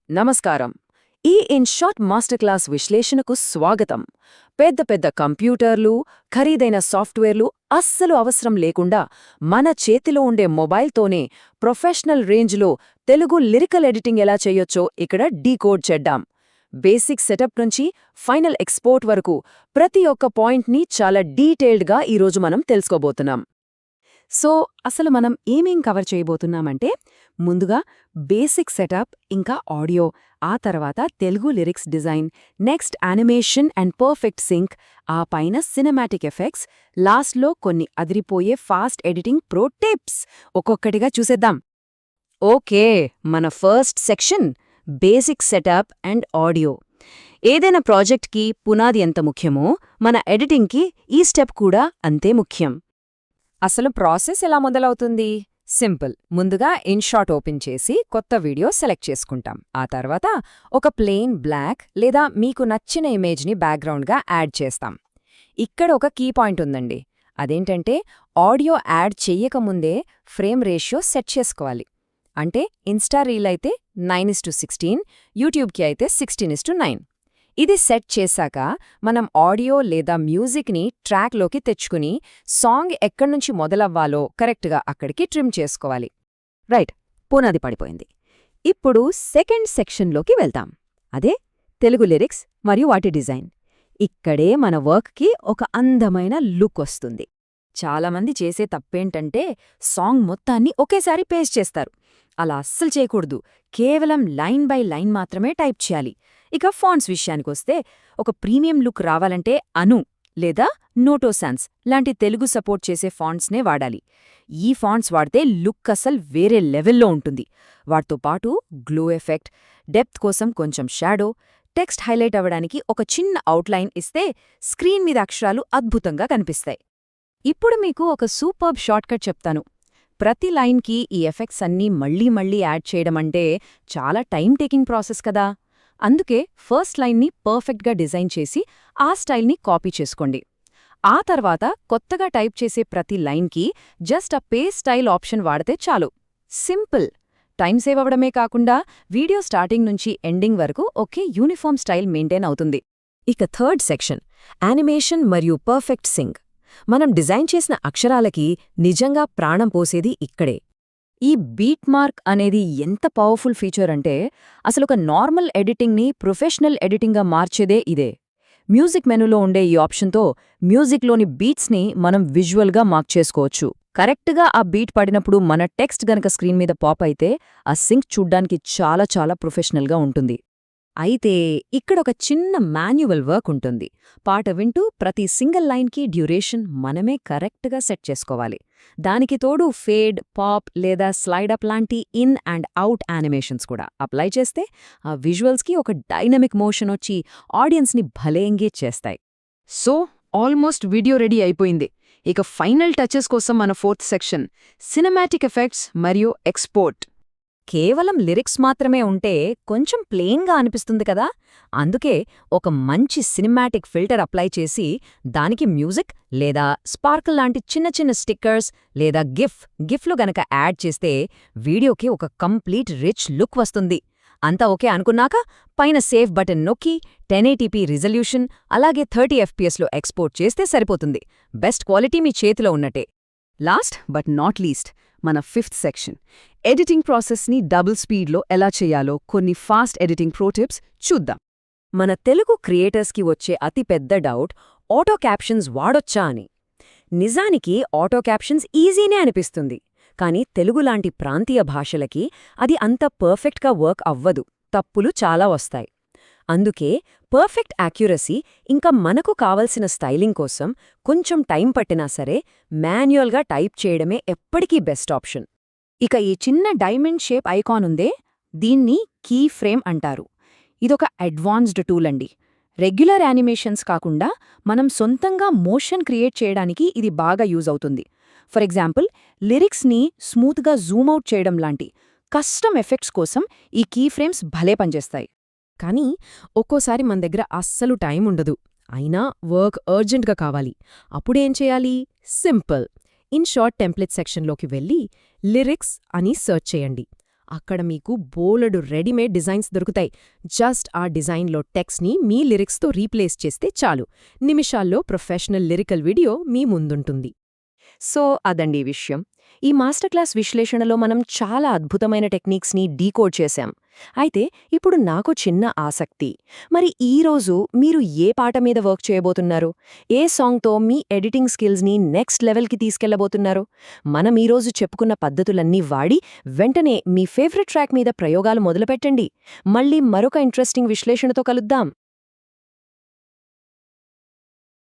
నమస్కారం. ఈ INSAT master class విశ్లేషణకు స్వాగతం. పెద్ద పెద్ద కంప్యూటర్లు, ఖరీదైన సాఫ్ట్వేర్లు అస్సలు అవసరం లేకుండా మన చేతిలో ఉండే మొబైల్తోనే ప్రొఫెషనల్ రేంజ్లో తెలుగు లిరికల్ ఎడిటింగ్ ఎలా చేయొచ్చో ఇక్కడ డీకోడ్ చేద్దాం. బేసిక్ సెటప్ నుంచి ఫైనల్ ఎక్స్పోర్ట్ వరకు ప్రతి ఒక్క పాయింట్ని చాలా డీటెయిల్డ్గా ఈరోజు మనం తెలుసుకోబోతున్నాం. సో అసలు మనం ఏమేం కవర్ చేయబోతున్నామంటే, ముందుగా బేసిక్ సెటప్ ఇంకా ఆడియో, ఆ తర్వాత Telugu lyrics design, next animation and perfect sync, ఆ పైన సినిమాటిక్ ఎఫెక్ట్స్, లాస్ట్లో కొన్ని అదిరిపోయే ఫాస్ట్ ఎడిటింగ్ ప్రో టిప్స్. ఒక్కొక్కటిగా చూసేద్దాం. ఓకే, మన first section basic setup and audio. ఏదైనా ప్రాజెక్ట్కి పునాది ఎంత ముఖ్యమో మన ఎడిటింగ్కి ఈ స్టెప్ కూడా అంతే ముఖ్యం. అసలు ప్రాసెస్ ఎలా మొదలవుతుంది? సింపుల్. ముందుగా ఇన్షాట్ ఓపెన్ చేసి కొత్త వీడియో సెలెక్ట్ చేసుకుంటాం. ఆ తర్వాత ఒక ప్లెయిన్ బ్లాక్ లేదా మీకు నచ్చిన ఇమేజ్ని బ్యాక్గ్రౌండ్గా యాడ్ చేస్తాం. ఇక్కడ ఒక కీ పాయింట్ ఉందండి. అదేంటంటే ఆడియో యాడ్ చెయ్యకముందే ఫ్రేమ్ రేషియో సెట్ చేసుకోవాలి. అంటే ఇన్స్టా రీల్ అయితే 9:16, యూట్యూబ్కి అయితే 16:9. ఇది సెట్ చేశాక మనం ఆడియో లేదా మ్యూజిక్ని ట్రాక్లోకి తెచ్చుకుని సాంగ్ ఎక్కడ్నుంచి మొదలవ్వాలో కరెక్ట్గా అక్కడికి ట్రిమ్ చేసుకోవాలి. రైట్, పునాది పడిపోయింది. ఇప్పుడు సెకండ్ సెక్షన్లోకి వెళ్తాం. అదే తెలుగు లిరిక్స్ మరియు వాటి డిజైన్. ఇక్కడే మన వర్క్కి ఒక అందమైన లుక్ వస్తుంది. చాలామంది చేసే తప్పేంటంటే సాంగ్ మొత్తాన్ని ఒకేసారి పేస్ట్ చేస్తారు. అలా అస్సలు చేయకూడదు. కేవలం లైన్ బై లైన్ మాత్రమే టైప్ చేయాలి. ఇక ఫాంట్స్ విషయానికొస్తే, ఒక ప్రీమియం లుక్ రావాలంటే అను లేదా నోటోసాన్స్ లాంటి తెలుగు సపోర్ట్ చేసే ఫాంట్స్నే వాడాలి. ఈ ఫాంట్స్ వాడితే లుక్ అసలు వేరే లెవెల్లో ఉంటుంది. వాటితో పాటు గ్లో ఎఫెక్ట్, డెప్త్ కోసం కొంచెం షాడో, టెక్స్ట్ హైలైట్ అవ్వడానికి ఒక చిన్న అవుట్లైన్ ఇస్తే స్క్రీన్ మీద అక్షరాలు అద్భుతంగా కనిపిస్తాయి. ఇప్పుడు మీకు ఒక సూపర్బ్ షార్ట్కట్ చెప్తాను. ప్రతి లైన్కి ఈ ఎఫెక్ట్స్ అన్నీ మళ్లీ మళ్లీ యాడ్ చేయడమంటే చాలా టైం టేకింగ్ ప్రాసెస్ కదా. అందుకే ఫస్ట్ లైన్ని పర్ఫెక్ట్గా డిజైన్ చేసి ఆ స్టైల్ని కాపీ చేసుకోండి. ఆ తర్వాత కొత్తగా టైప్ చేసే ప్రతి లైన్కి జస్ట్ ఆ పేస్ట్ స్టైల్ ఆప్షన్ వాడితే చాలు. సింపుల్. టైం సేవ్ అవ్వడమే కాకుండా వీడియో స్టార్టింగ్ నుంచి ఎండింగ్ వరకు ఒకే యూనిఫామ్ స్టైల్ మెయింటైన్ అవుతుంది. ఇక థర్డ్ సెక్షన్ యానిమేషన్ మరియు పర్ఫెక్ట్ సింక్. మనం డిజైన్ చేసిన అక్షరాలకి నిజంగా ప్రాణం పోసేది ఇక్కడే. ఈ బీట్ మార్క్ అనేది ఎంత పవర్ఫుల్ ఫీచర్ అంటే, అసలొక నార్మల్ ఎడిటింగ్ని ప్రొఫెషనల్ ఎడిటింగ్గా మార్చేదే ఇదే. మ్యూజిక్ మెనూలో ఉండే ఈ ఆప్షన్తో మ్యూజిక్లోని బీట్స్ని మనం విజువల్గా మార్క్ చేసుకోవచ్చు. కరెక్ట్గా ఆ బీట్ పడినప్పుడు మన టెక్స్ట్ గనక స్క్రీన్ మీద పాప్ అయితే ఆ సింక్ చూడ్డానికి చాలా చాలా ప్రొఫెషనల్గా ఉంటుంది. అయితే ఇక్కడొక చిన్న మాన్యువల్ వర్క్ ఉంటుంది. పాట వింటూ ప్రతి సింగిల్ లైన్కి డ్యూరేషన్ మనమే కరెక్ట్గా సెట్ చేసుకోవాలి. దానికి తోడు ఫేడ్, పాప్ లేదా స్లైడప్ లాంటి ఇన్ అండ్ అవుట్ యానిమేషన్స్ కూడా అప్లై చేస్తే ఆ విజువల్స్కి ఒక డైనమిక్ మోషన్ వచ్చి ఆడియన్స్ని భలే ఎంగేజ్ చేస్తాయి. సో ఆల్మోస్ట్ వీడియో రెడీ అయిపోయింది. ఇక ఫైనల్ టచెస్ కోసం మన ఫోర్త్ సెక్షన్ సినిమాటిక్ ఎఫెక్ట్స్ మరియు ఎక్స్పోర్ట్. కేవలం లిరిక్స్ మాత్రమే ఉంటే కొంచెం ప్లెయిన్గా అనిపిస్తుంది కదా. అందుకే ఒక మంచి సినిమాటిక్ ఫిల్టర్ అప్లై చేసి దానికి మ్యూజిక్ లేదా స్పార్కిల్ లాంటి చిన్న చిన్న స్టిక్కర్స్ లేదా గిఫ్లు గనక యాడ్ చేస్తే వీడియోకి ఒక కంప్లీట్ రిచ్ లుక్ వస్తుంది. అంతా ఓకే అనుకున్నాక పైన సేవ్ బటన్ నొక్కి 1080p రిజల్యూషన్ అలాగే 30 fpsలో ఎక్స్పోర్ట్ చేస్తే సరిపోతుంది. బెస్ట్ క్వాలిటీ మీ చేతిలో ఉన్నట్టే. లాస్ట్ బట్ నాట్ లీస్ట్ మన ఫిఫ్త్ సెక్షన్ ఎడిటింగ్ ప్రాసెస్ని డబుల్ స్పీడ్లో ఎలా చేయాలో కొన్ని ఫాస్ట్ ఎడిటింగ్ ప్రోటిప్స్ చూద్దాం. మన తెలుగు క్రియేటర్స్కి వచ్చే అతిపెద్ద డౌట్ ఆటో క్యాప్షన్స్ వాడొచ్చా అని. నిజానికి ఆటో క్యాప్షన్స్ ఈజీనే అనిపిస్తుంది, కానీ తెలుగులాంటి ప్రాంతీయ భాషలకి అది అంత పర్ఫెక్ట్గా వర్క్ అవ్వదు. తప్పులు చాలా వస్తాయి. అందుకే పర్ఫెక్ట్ యాక్యురసీ ఇంకా మనకు కావలసిన స్టైలింగ్ కోసం కొంచెం టైం పట్టినా సరే మాన్యువల్గా టైప్ చేయడమే ఎప్పటికీ బెస్ట్ ఆప్షన్. ఇక ఈ చిన్న డైమండ్ షేప్ ఐకాన్ ఉందే, దీన్ని కీ ఫ్రేమ్ అంటారు. ఇదొక అడ్వాన్స్డ్ టూల్ అండి. రెగ్యులర్ యానిమేషన్స్ కాకుండా మనం సొంతంగా మోషన్ క్రియేట్ చేయడానికి ఇది బాగా యూజ్ అవుతుంది. ఫర్ ఎగ్జాంపుల్, లిరిక్స్ని స్మూత్గా జూమ్అవుట్ చేయడం లాంటి కస్టమ్ ఎఫెక్ట్స్ కోసం ఈ కీ ఫ్రేమ్స్ భలే పనిచేస్తాయి. కానీ ఒక్కోసారి మన దగ్గర అస్సలు టైం ఉండదు. అయినా వర్క్ అర్జెంట్గా కావాలి. అప్పుడేం చేయాలి? సింపుల్. ఇన్షాట్ టెంప్లెట్ సెక్షన్లోకి వెళ్ళి లిరిక్స్ అని సెర్చ్ చేయండి. అక్కడ మీకు బోలెడు రెడీమేడ్ డిజైన్స్ దొరుకుతాయి. జస్ట్ ఆ డిజైన్లో టెక్స్ట్ని మీ లిరిక్స్తో రీప్లేస్ చేస్తే చాలు, నిమిషాల్లో ప్రొఫెషనల్ లిరికల్ వీడియో మీ ముందుంటుంది. సో అదండి ఈ విషయం. ఈ మాస్టర్ క్లాస్ విశ్లేషణలో మనం చాలా అద్భుతమైన టెక్నిక్స్ని డీకోడ్ చేశాం. అయితే ఇప్పుడు నాకు చిన్న ఆసక్తి. మరి ఈరోజు మీరు ఏ పాట మీద వర్క్ చేయబోతున్నారు? ఏ సాంగ్తో మీ ఎడిటింగ్ స్కిల్స్ని నెక్స్ట్ లెవెల్కి తీసుకెళ్లబోతున్నారు? మనం ఈరోజు చెప్పుకున్న పద్ధతులన్నీ వాడి వెంటనే మీ ఫేవరెట్ ట్రాక్ మీద ప్రయోగాలు మొదలుపెట్టండి. మళ్ళీ మరొక ఇంట్రెస్టింగ్ విశ్లేషణతో కలుద్దాం.